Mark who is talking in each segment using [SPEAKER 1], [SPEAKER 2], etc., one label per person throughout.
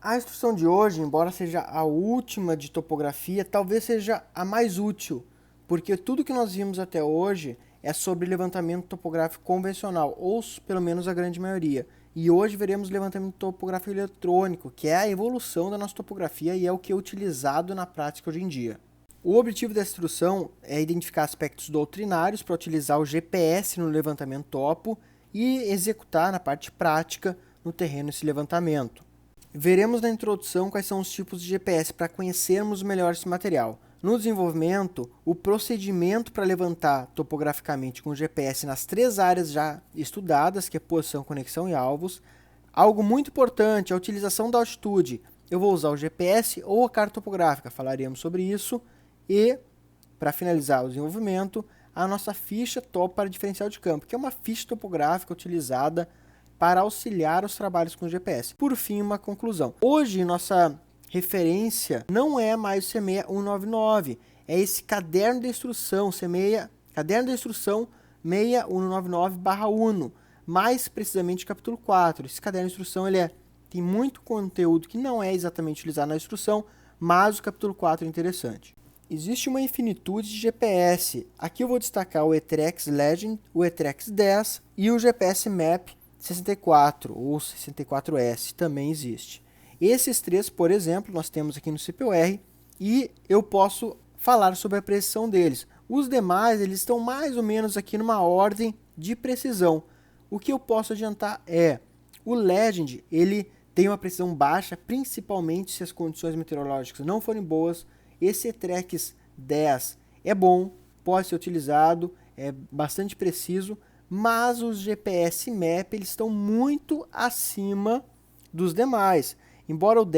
[SPEAKER 1] A instrução de hoje, embora seja a última de topografia, talvez seja a mais útil, porque tudo que nós vimos até hoje é sobre levantamento topográfico convencional, ou pelo menos a grande maioria. E hoje veremos levantamento topográfico eletrônico, que é a evolução da nossa topografia e é o que é utilizado na prática hoje em dia. O objetivo dessa instrução é identificar aspectos doutrinários para utilizar o GPS no levantamento topo e executar na parte prática no terreno esse levantamento. Veremos na introdução quais são os tipos de GPS para conhecermos melhor esse material. No desenvolvimento, o procedimento para levantar topograficamente com o GPS nas 3 áreas já estudadas, que é posição, conexão e alvos. Algo muito importante é a utilização da altitude. Eu vou usar o GPS ou a carta topográfica, falaremos sobre isso. E, para finalizar o desenvolvimento, a nossa ficha topo para diferencial de campo, que é uma ficha topográfica utilizada para auxiliar os trabalhos com o GPS. Por fim, uma conclusão. Hoje, nossa referência não é mais o C6199, é esse caderno de instrução, caderno de instrução 6199/1, mais precisamente capítulo 4. Esse caderno de instrução tem muito conteúdo que não é exatamente utilizado na instrução, mas o capítulo 4 é interessante. Existe uma infinitude de GPS. Aqui eu vou destacar o Etrex Legend, o Etrex 10 e o GPS Map 64 ou 64S também existe. Esses 3, por exemplo, nós temos aqui no CPUR e eu posso falar sobre a precisão deles. Os demais, eles estão mais ou menos aqui numa ordem de precisão. O que eu posso adiantar é, o Legend, ele tem uma precisão baixa, principalmente se as condições meteorológicas não forem boas. Esse Etrex 10 é bom, pode ser utilizado, é bastante preciso, mas os GPS Map eles estão muito acima dos demais. Embora o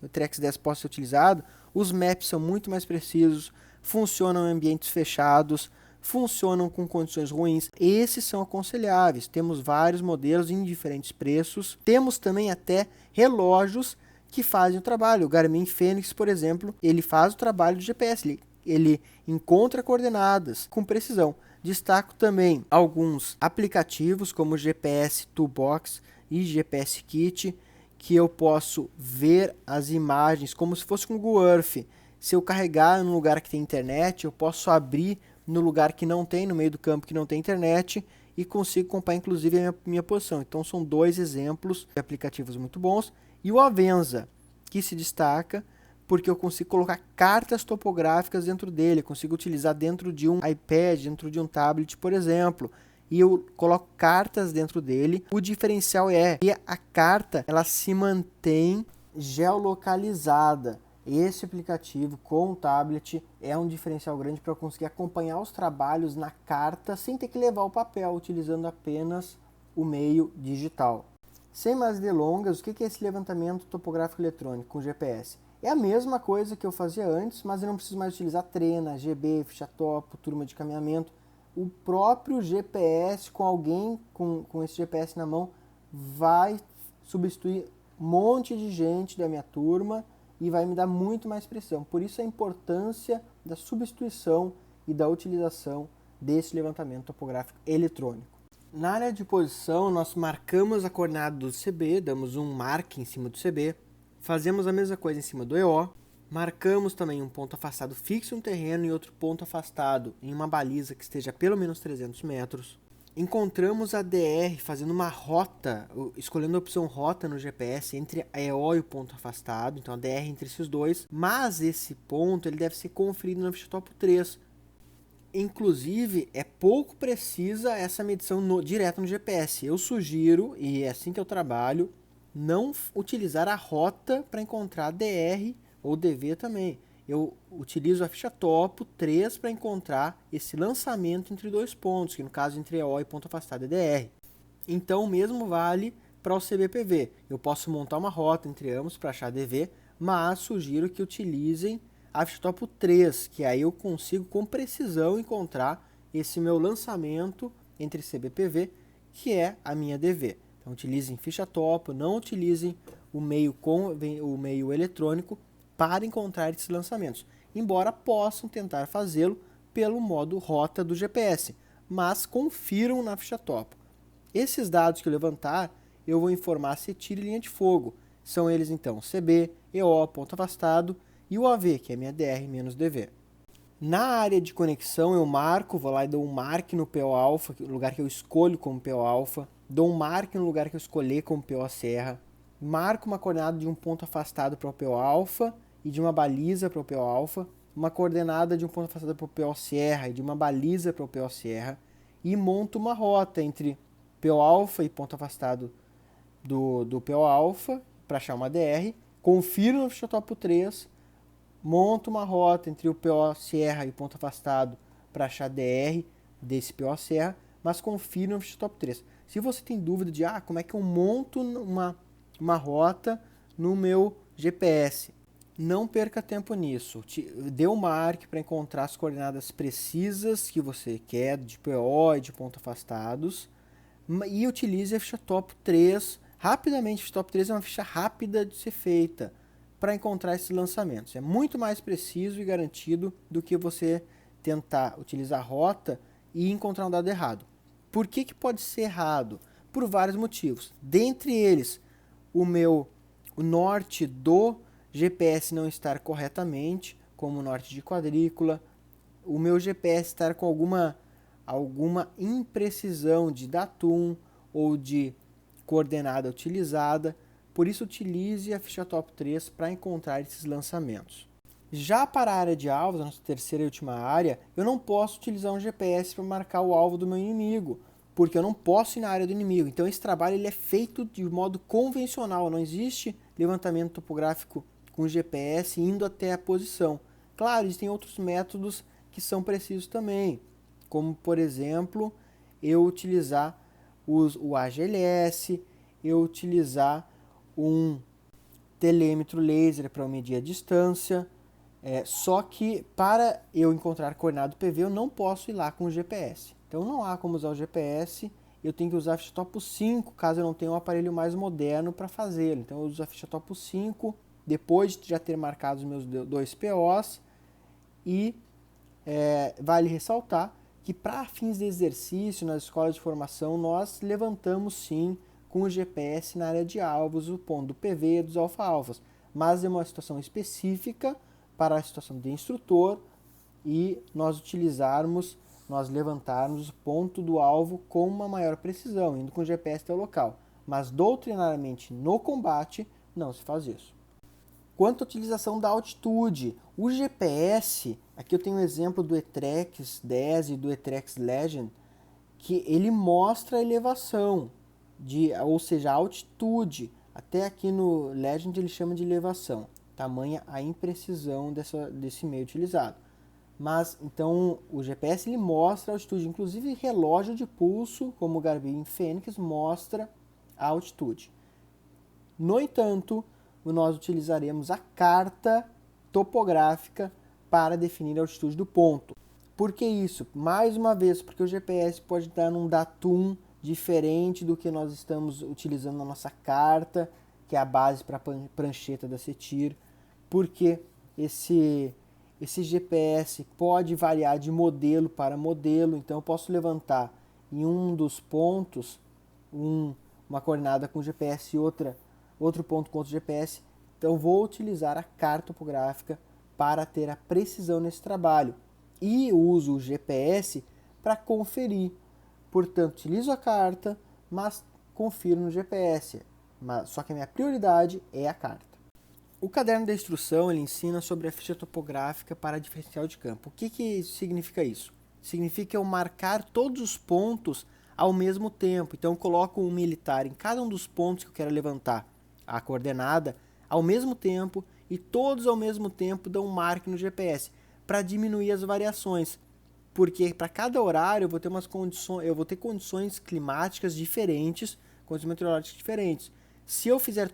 [SPEAKER 1] Etrex 10 possa ser utilizado, os maps são muito mais precisos, funcionam em ambientes fechados, funcionam com condições ruins. Esses são aconselháveis. Temos vários modelos em diferentes preços. Temos também até relógios que fazem o trabalho. O Garmin Fenix, por exemplo, ele faz o trabalho do GPS. Ele encontra coordenadas com precisão. Destaco também alguns aplicativos como o GPS Toolbox e GPS Kit, que eu posso ver as imagens como se fosse com o Google Earth. Se eu carregar no lugar que tem internet, eu posso abrir no lugar que não tem, no meio do campo que não tem internet, e consigo acompanhar inclusive a minha posição. Então são 2 exemplos de aplicativos muito bons. E o Avenza, que se destaca porque eu consigo colocar cartas topográficas dentro dele, consigo utilizar dentro de um iPad, dentro de um tablet, por exemplo, e eu coloco cartas dentro dele. O diferencial é que a carta ela se mantém geolocalizada. Esse aplicativo com o tablet é um diferencial grande para eu conseguir acompanhar os trabalhos na carta sem ter que levar o papel, utilizando apenas o meio digital. Sem mais delongas, o que é esse levantamento topográfico eletrônico com GPS? É a mesma coisa que eu fazia antes, mas eu não preciso mais utilizar trena, GB, ficha topo, turma de caminhamento. O próprio GPS, com alguém com esse GPS na mão, vai substituir um monte de gente da minha turma e vai me dar muito mais precisão. Por isso a importância da substituição e da utilização desse levantamento topográfico eletrônico. Na área de posição, nós marcamos a coordenada do CB, damos um mark em cima do CB, fazemos a mesma coisa em cima do EO, marcamos também um ponto afastado fixo no terreno e outro ponto afastado em uma baliza que esteja a pelo menos 300 metros. Encontramos a DR fazendo uma rota, escolhendo a opção rota no GPS entre a EO e o ponto afastado, então a DR entre esses dois, mas esse ponto ele deve ser conferido na ficha topo 3. Inclusive, é pouco precisa essa medição direto no GPS. Eu sugiro, e é assim que eu trabalho, não utilizar a rota para encontrar DR ou DV também. Eu utilizo a ficha topo 3 para encontrar esse lançamento entre 2 pontos, que no caso entre EO e ponto afastado é DR. Então o mesmo vale para o CBPV. Eu posso montar uma rota entre ambos para achar DV, mas sugiro que utilizem a ficha topo 3, que aí eu consigo com precisão encontrar esse meu lançamento entre CBPV, que é a minha DV. Então utilizem ficha topo, não utilizem o meio eletrônico para encontrar esses lançamentos, embora possam tentar fazê-lo pelo modo rota do GPS, mas confiram na ficha topo. Esses dados que eu levantar, eu vou informar se tira e linha de fogo. São eles então CB, EO, ponto afastado, e o AV, que é minha DR menos DV. Na área de conexão eu marco, vou lá e dou um mark no PO-alfa, o lugar que eu escolho como PO-alfa, dou um mark no lugar que eu escolhi como PO-serra, marco uma coordenada de um ponto afastado para o PO-alfa e de uma baliza para o PO-alfa, uma coordenada de um ponto afastado para o PO-serra e de uma baliza para o PO-serra, e monto uma rota entre PO-alfa e ponto afastado do PO-alfa para achar uma DR, confiro no ficha topo 3, monto uma rota entre o PO serra e o ponto afastado para achar DR desse PO serra, mas confiro no ficha top 3. Se você tem dúvida de como é que eu monto uma rota no meu GPS, não perca tempo nisso. Dê um mark para encontrar as coordenadas precisas que você quer de PO e de ponto afastados e utilize a ficha top 3 rapidamente. A ficha top 3 é uma ficha rápida de ser feita para encontrar esses lançamentos. É muito mais preciso e garantido do que você tentar utilizar a rota e encontrar um dado errado. Por que pode ser errado? Por vários motivos. Dentre eles, o norte do GPS não estar corretamente, como o norte de quadrícula, o meu GPS estar com alguma imprecisão de datum ou de coordenada utilizada. Por isso, utilize a ficha top 3 para encontrar esses lançamentos. Já para a área de alvos, a nossa terceira e última área, eu não posso utilizar um GPS para marcar o alvo do meu inimigo, porque eu não posso ir na área do inimigo. Então, esse trabalho ele é feito de modo convencional, não existe levantamento topográfico com GPS indo até a posição. Claro, existem outros métodos que são precisos também, como, por exemplo, eu utilizar o AGLS, eu utilizar um telêmetro laser para medir a distância, só que para eu encontrar coordenada do PV eu não posso ir lá com o GPS. Então não há como usar o GPS, eu tenho que usar a ficha topo 5, caso eu não tenha um aparelho mais moderno para fazê-lo. Então eu uso a ficha topo 5, depois de já ter marcado os meus 2 POs, e vale ressaltar que para fins de exercício nas escolas de formação nós levantamos sim com o GPS na área de alvos o ponto do PV e dos alfa-alfas, mas é uma situação específica para a situação de instrutor e nós levantarmos o ponto do alvo com uma maior precisão, indo com o GPS até o local. Mas doutrinariamente no combate não se faz isso. Quanto à utilização da altitude, o GPS, aqui eu tenho um exemplo do Etrex 10 e do Etrex Legend, que ele mostra a elevação, ou seja, a altitude. Até aqui no Legend ele chama de elevação, tamanha a imprecisão desse meio utilizado. Mas então o GPS ele mostra a altitude, inclusive relógio de pulso, como o Garmin Fenix, mostra a altitude. No entanto, nós utilizaremos a carta topográfica para definir a altitude do ponto. Por que isso? Mais uma vez, porque o GPS pode dar um datum diferente do que nós estamos utilizando na nossa carta, que é a base para a prancheta da CETIR, porque esse GPS pode variar de modelo para modelo, então eu posso levantar em um dos pontos uma coordenada com GPS e outro ponto com outro GPS, então vou utilizar a carta topográfica para ter a precisão nesse trabalho e uso o GPS para conferir. Portanto, utilizo a carta, mas confiro no GPS, só que a minha prioridade é a carta. O caderno da instrução ele ensina sobre a ficha topográfica para diferencial de campo. O que significa isso? Significa eu marcar todos os pontos ao mesmo tempo. Então eu coloco um militar em cada um dos pontos que eu quero levantar a coordenada ao mesmo tempo e todos ao mesmo tempo dão um marque no GPS para diminuir as variações. Porque para cada horário eu vou ter condições climáticas diferentes, condições meteorológicas diferentes. Se eu fizer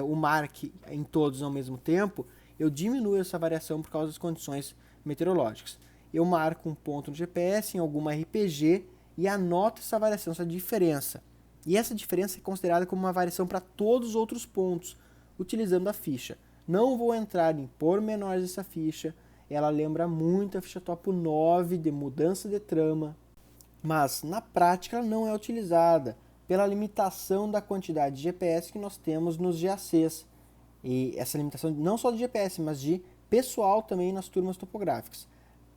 [SPEAKER 1] o marque em todos ao mesmo tempo, eu diminuo essa variação por causa das condições meteorológicas. Eu marco um ponto no GPS em alguma RPG e anoto essa variação, essa diferença. E essa diferença é considerada como uma variação para todos os outros pontos, utilizando a ficha. Não vou entrar em pormenores dessa ficha, ela lembra muito a ficha topo 9 de mudança de trama, mas na prática ela não é utilizada. pela limitação da quantidade de GPS que nós temos nos GACs. E essa limitação não só de GPS, mas de pessoal também nas turmas topográficas.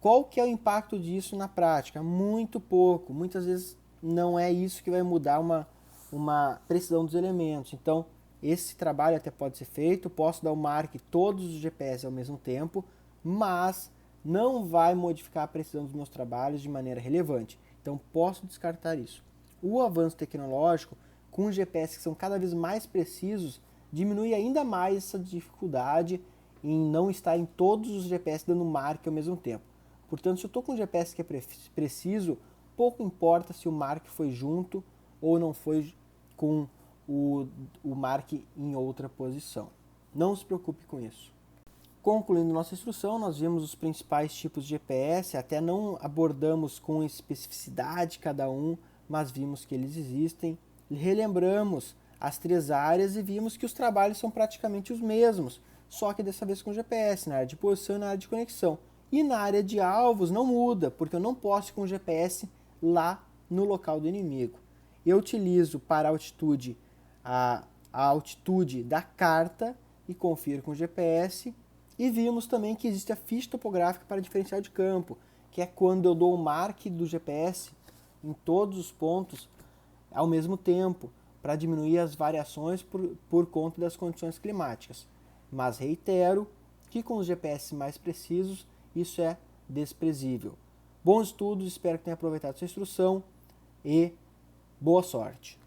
[SPEAKER 1] Qual que é o impacto disso na prática? Muito pouco. Muitas vezes não é isso que vai mudar uma precisão dos elementos. Então, esse trabalho até pode ser feito, posso dar o mark todos os GPS ao mesmo tempo, mas não vai modificar a precisão dos meus trabalhos de maneira relevante. Então, posso descartar isso. O avanço tecnológico, com GPS que são cada vez mais precisos, diminui ainda mais essa dificuldade em não estar em todos os GPS dando mark ao mesmo tempo. Portanto, se eu estou com um GPS que é preciso, pouco importa se o mark foi junto ou não foi com o mark em outra posição. Não se preocupe com isso. Concluindo nossa instrução, nós vimos os principais tipos de GPS, até não abordamos com especificidade cada um, mas vimos que eles existem. Relembramos as 3 áreas e vimos que os trabalhos são praticamente os mesmos, só que dessa vez com GPS, na área de posição e na área de conexão. E na área de alvos não muda, porque eu não posso ir com o GPS lá no local do inimigo. Eu utilizo para altitude a altitude da carta e confiro com o GPS. E vimos também que existe a ficha topográfica para diferencial de campo, que é quando eu dou o mark do GPS em todos os pontos ao mesmo tempo, para diminuir as variações por conta das condições climáticas. Mas reitero que com os GPS mais precisos, isso é desprezível. Bons estudos, espero que tenha aproveitado sua instrução e boa sorte!